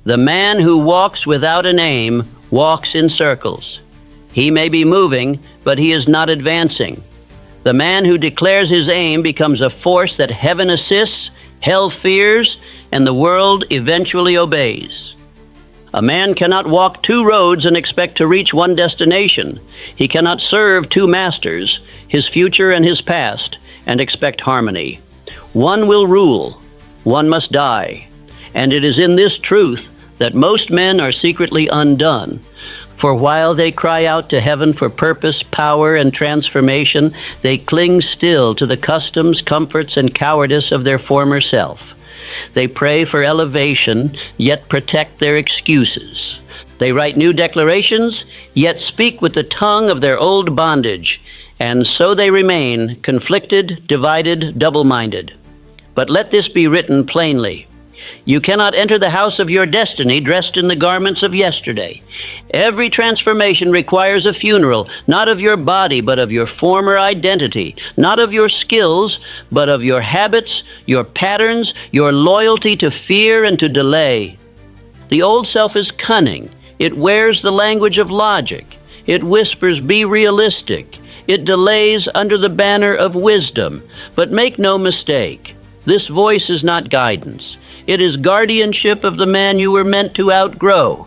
The man who walks without an aim walks in circles. He may be moving, but he is not advancing. The man who declares his aim becomes a force that heaven assists, hell fears, and the world eventually obeys. A man cannot walk two roads and expect to reach one destination. He cannot serve two masters, his future and his past, and expect harmony. One will rule, one must die. And it is in this truth that most men are secretly undone. For while they cry out to heaven for purpose, power, and transformation, they cling still to the customs, comforts, and cowardice of their former self. They pray for elevation, yet protect their excuses. They write new declarations, yet speak with the tongue of their old bondage, and so they remain conflicted, divided, double-minded. But let this be written plainly. You cannot enter the house of your destiny dressed in the garments of yesterday. Every transformation requires a funeral, not of your body, but of your former identity, not of your skills, but of your habits, your patterns, your loyalty to fear and to delay. The old self is cunning. It wears the language of logic. It whispers, be realistic. It delays under the banner of wisdom. But make no mistake, this voice is not guidance. It is guardianship of the man you were meant to outgrow.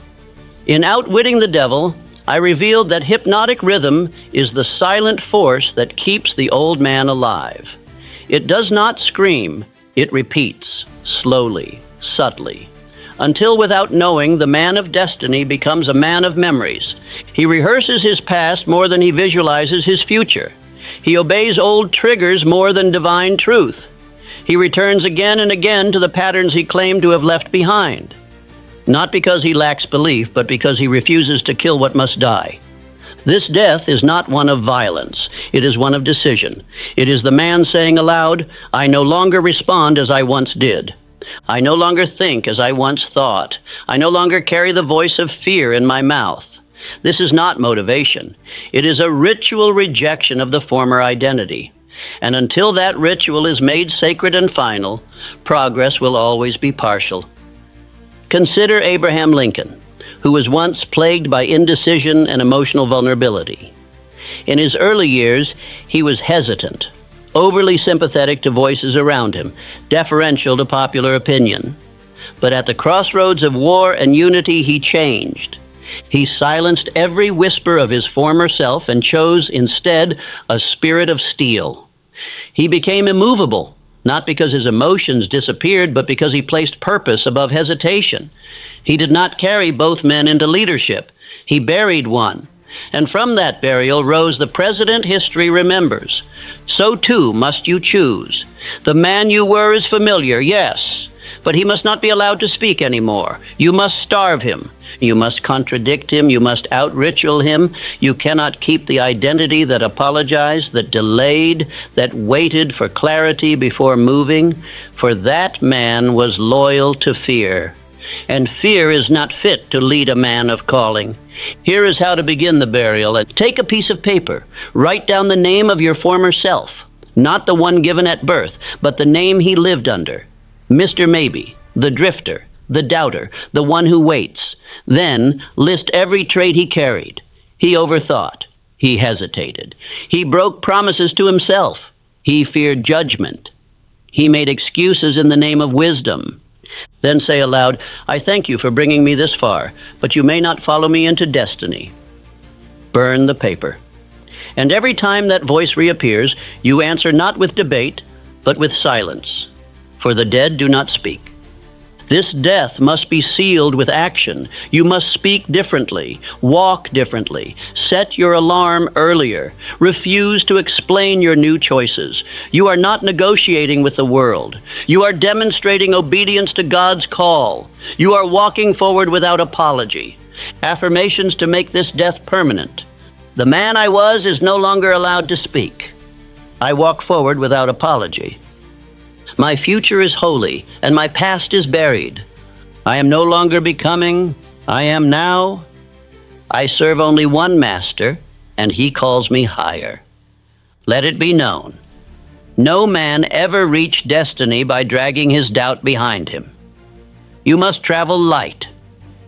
In Outwitting the Devil, I revealed that hypnotic rhythm is the silent force that keeps the old man alive. It does not scream, it repeats, slowly, subtly, until without knowing, the man of destiny becomes a man of memories. He rehearses his past more than he visualizes his future. He obeys old triggers more than divine truth. He returns again and again to the patterns he claimed to have left behind. Not because he lacks belief, but because he refuses to kill what must die. This death is not one of violence. It is one of decision. It is the man saying aloud, I no longer respond as I once did. I no longer think as I once thought. I no longer carry the voice of fear in my mouth. This is not motivation. It is a ritual rejection of the former identity. And until that ritual is made sacred and final, progress will always be partial. Consider Abraham Lincoln, who was once plagued by indecision and emotional vulnerability. In his early years, he was hesitant, overly sympathetic to voices around him, deferential to popular opinion. But at the crossroads of war and unity, he changed. He silenced every whisper of his former self and chose instead a spirit of steel. He became immovable, not because his emotions disappeared, but because he placed purpose above hesitation. He did not carry both men into leadership. He buried one. And from that burial rose the president history remembers. So too must you choose. The man you were is familiar, yes, but he must not be allowed to speak anymore. You must starve him. You must contradict him. You must out-ritual him. You cannot keep the identity that apologized, that delayed, that waited for clarity before moving. For that man was loyal to fear. And fear is not fit to lead a man of calling. Here is how to begin the burial. Take a piece of paper. Write down the name of your former self. Not the one given at birth, but the name he lived under. Mr. Maybe, the drifter, the doubter, the one who waits. Then list every trait he carried. He overthought. He hesitated. He broke promises to himself. He feared judgment. He made excuses in the name of wisdom. Then say aloud, I thank you for bringing me this far, but you may not follow me into destiny. Burn the paper. And every time that voice reappears, you answer not with debate, but with silence. For the dead do not speak. This death must be sealed with action. You must speak differently, walk differently, set your alarm earlier, refuse to explain your new choices. You are not negotiating with the world. You are demonstrating obedience to God's call. You are walking forward without apology. Affirmations to make this death permanent. The man I was is no longer allowed to speak. I walk forward without apology. My future is holy, and my past is buried. I am no longer becoming, I am now. I serve only one master, and he calls me higher. Let it be known, no man ever reached destiny by dragging his doubt behind him. You must travel light,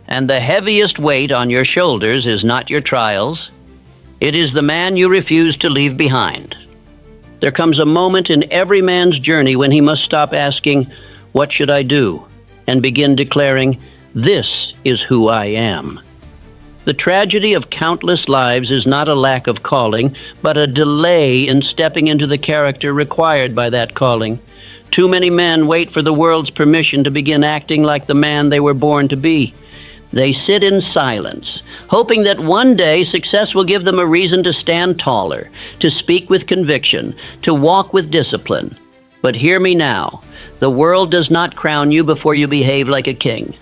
And the heaviest weight on your shoulders is not your trials. It is the man you refuse to leave behind. There comes a moment in every man's journey when he must stop asking, "What should I do?" and begin declaring, "This is who I am." The tragedy of countless lives is not a lack of calling, but a delay in stepping into the character required by that calling. Too many men wait for the world's permission to begin acting like the man they were born to be. They sit in silence, hoping that one day success will give them a reason to stand taller, to speak with conviction, to walk with discipline. But hear me now, the world does not crown you before you behave like a king.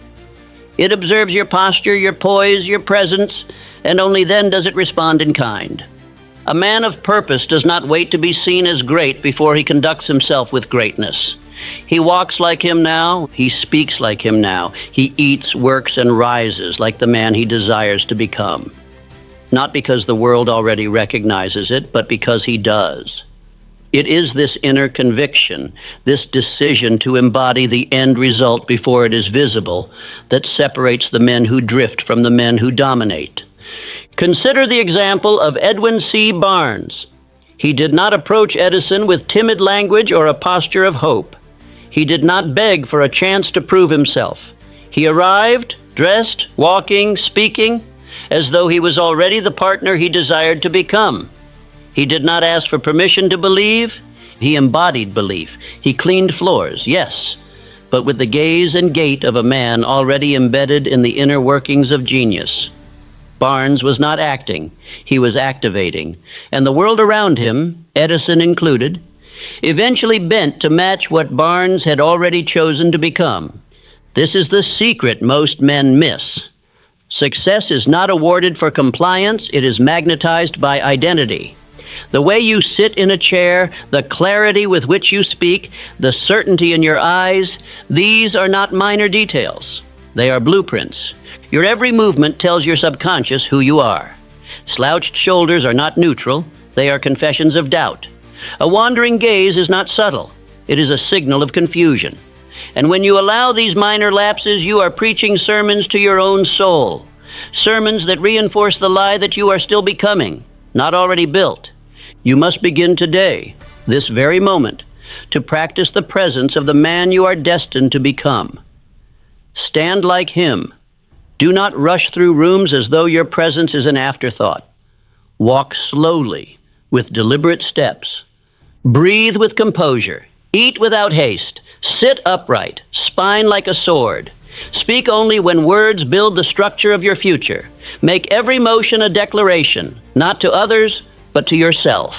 It observes your posture, your poise, your presence, and only then does it respond in kind. A man of purpose does not wait to be seen as great before he conducts himself with greatness. He walks like him now, he speaks like him now, he eats, works, and rises like the man he desires to become. Not because the world already recognizes it, but because he does. It is this inner conviction, this decision to embody the end result before it is visible, that separates the men who drift from the men who dominate. Consider the example of Edwin C. Barnes. He did not approach Edison with timid language or a posture of hope. He did not beg for a chance to prove himself. He arrived, dressed, walking, speaking, as though he was already the partner he desired to become. He did not ask for permission to believe. He embodied belief. He cleaned floors, yes, but with the gaze and gait of a man already embedded in the inner workings of genius. Barnes was not acting, he was activating, and the world around him, Edison included, eventually bent to match what Barnes had already chosen to become. This is the secret most men miss. Success is not awarded for compliance, it is magnetized by identity. The way you sit in a chair, the clarity with which you speak, the certainty in your eyes, these are not minor details. They are blueprints. Your every movement tells your subconscious who you are. Slouched shoulders are not neutral, they are confessions of doubt. A wandering gaze is not subtle, it is a signal of confusion. And when you allow these minor lapses, you are preaching sermons to your own soul. Sermons that reinforce the lie that you are still becoming, not already built. You must begin today, this very moment, to practice the presence of the man you are destined to become. Stand like him. Do not rush through rooms as though your presence is an afterthought. Walk slowly, with deliberate steps. Breathe with composure. Eat without haste. Sit upright, spine like a sword. Speak only when words build the structure of your future. Make every motion a declaration, not to others, but to yourself.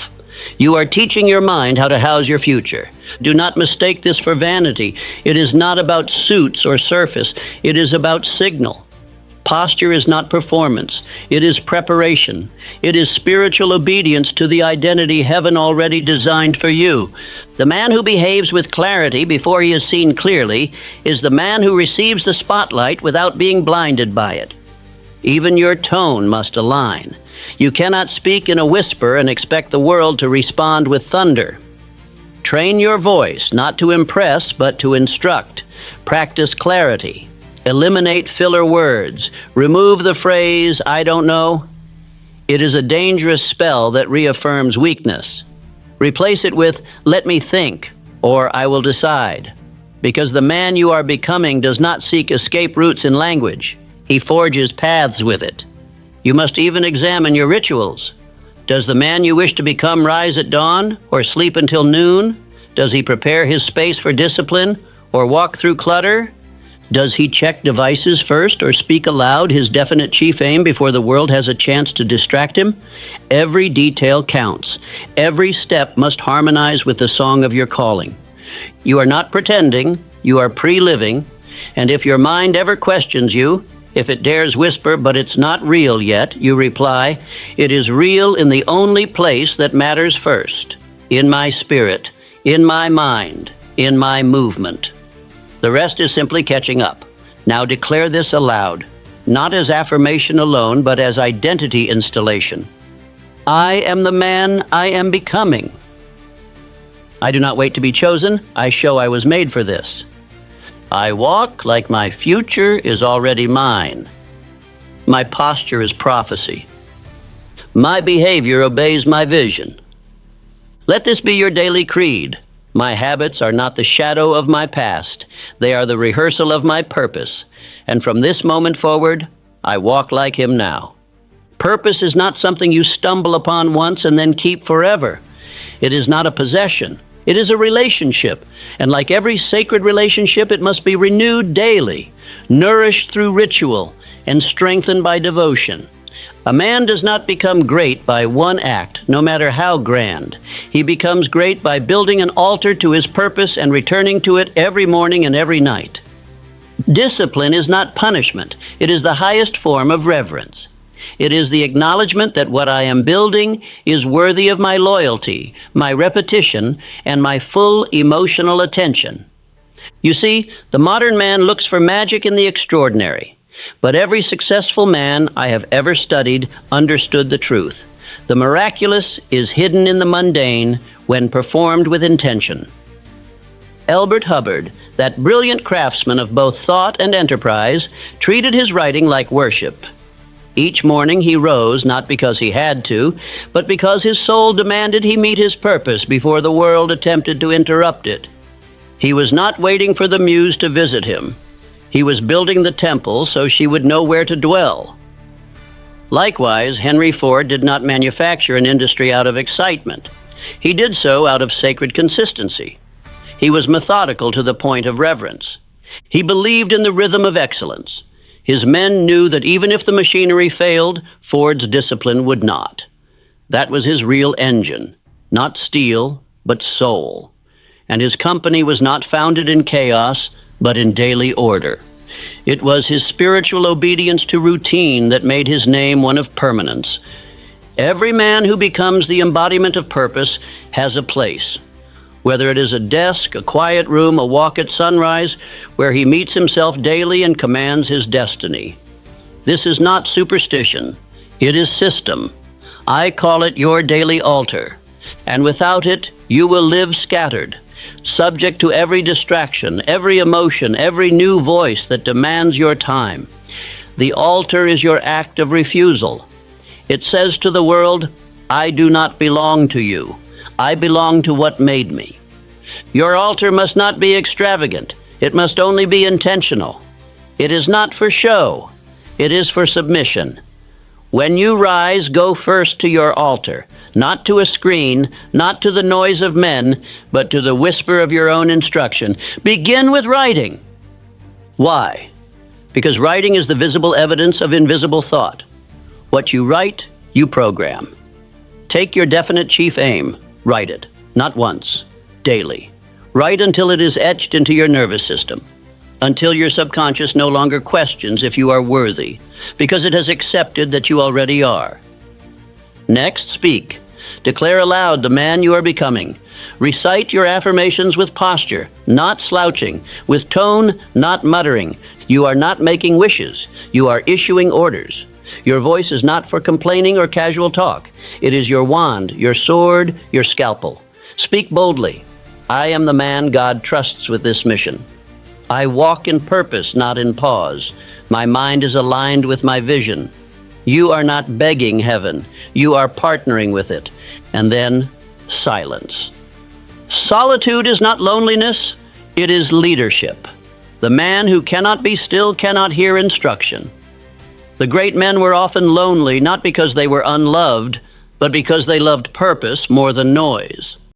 You are teaching your mind how to house your future. Do not mistake this for vanity. It is not about suits or surface. It is about signal. Posture is not performance. It is preparation. It is spiritual obedience to the identity heaven already designed for you. The man who behaves with clarity before he is seen clearly is the man who receives the spotlight without being blinded by it. Even your tone must align. You cannot speak in a whisper and expect the world to respond with thunder. Train your voice, not to impress, but to instruct. Practice clarity. Eliminate filler words. Remove the phrase, "I don't know." It is a dangerous spell that reaffirms weakness. Replace it with, "Let me think," or "I will decide." Because the man you are becoming does not seek escape routes in language. He forges paths with it. You must even examine your rituals. Does the man you wish to become rise at dawn or sleep until noon? Does he prepare his space for discipline or walk through clutter? Does he check devices first or speak aloud his definite chief aim before the world has a chance to distract him? Every detail counts. Every step must harmonize with the song of your calling. You are not pretending, you are pre-living, and if your mind ever questions you, if it dares whisper, "But it's not real yet," you reply, "It is real in the only place that matters first, in my spirit, in my mind, in my movement." The rest is simply catching up. Now declare this aloud, not as affirmation alone, but as identity installation. I am the man I am becoming. I do not wait to be chosen. I show I was made for this. I walk like my future is already mine. My posture is prophecy. My behavior obeys my vision. Let this be your daily creed. My habits are not the shadow of my past. They are the rehearsal of my purpose. And from this moment forward, I walk like him now. Purpose is not something you stumble upon once and then keep forever. It is not a possession. It is a relationship. And like every sacred relationship, it must be renewed daily, nourished through ritual, and strengthened by devotion. A man does not become great by one act, no matter how grand. He becomes great by building an altar to his purpose and returning to it every morning and every night. Discipline is not punishment. It is the highest form of reverence. It is the acknowledgement that what I am building is worthy of my loyalty, my repetition, and my full emotional attention. You see, the modern man looks for magic in the extraordinary. But every successful man I have ever studied understood the truth. The miraculous is hidden in the mundane when performed with intention. Elbert Hubbard, that brilliant craftsman of both thought and enterprise, treated his writing like worship. Each morning he rose not because he had to, but because his soul demanded he meet his purpose before the world attempted to interrupt it. He was not waiting for the muse to visit him. He was building the temple so she would know where to dwell. Likewise, Henry Ford did not manufacture an industry out of excitement. He did so out of sacred consistency. He was methodical to the point of reverence. He believed in the rhythm of excellence. His men knew that even if the machinery failed, Ford's discipline would not. That was his real engine, not steel, but soul. And his company was not founded in chaos, but in daily order. It was his spiritual obedience to routine that made his name one of permanence. Every man who becomes the embodiment of purpose has a place, whether it is a desk, a quiet room, a walk at sunrise, where he meets himself daily and commands his destiny. This is not superstition. It is system. I call it your daily altar, and without it, you will live scattered, subject to every distraction, every emotion, every new voice that demands your time. The altar is your act of refusal. It says to the world, I do not belong to you. I belong to what made me. Your altar must not be extravagant. It must only be intentional. It is not for show. It is for submission. When you rise, go first to your altar, not to a screen, not to the noise of men, but to the whisper of your own instruction. Begin with writing. Why? Because writing is the visible evidence of invisible thought. What you write, you program. Take your definite chief aim. Write it, not once, daily. Write until it is etched into your nervous system, until your subconscious no longer questions if you are worthy, because it has accepted that you already are. Next, speak. Declare aloud the man you are becoming. Recite your affirmations with posture, not slouching, with tone, not muttering. You are not making wishes. You are issuing orders. Your voice is not for complaining or casual talk. It is your wand, your sword, your scalpel. Speak boldly. I am the man God trusts with this mission. I walk in purpose, not in pause. My mind is aligned with my vision. You are not begging heaven. You are partnering with it. And then, silence. Solitude is not loneliness. It is leadership. The man who cannot be still cannot hear instruction. The great men were often lonely, not because they were unloved, but because they loved purpose more than noise.